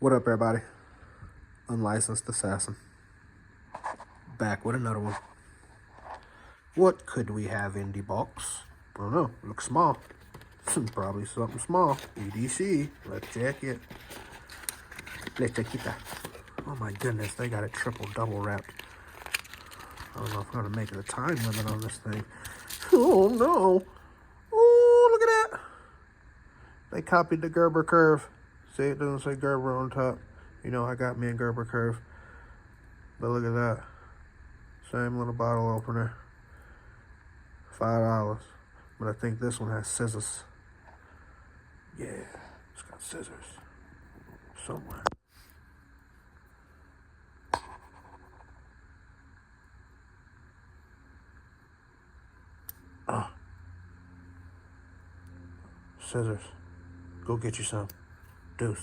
What up, everybody? Unlicensed assassin. Back with another one. What could we have in the box? I don't know. Looks small. Probably something small. EDC. Let's check it. Let's check it out. Oh my goodness, they got it triple double wrapped. I don't know if I'm gonna make it a time limit on this thing. Oh no. Oh, look at that. They copied the Gerber curve. See, it doesn't say Gerber on top. You know, I got me a Gerber curve. But look at that. Same little bottle opener. $5. But I think this one has scissors. Yeah, it's got scissors. Somewhere. Oh. Scissors. Go get you some. Deuce.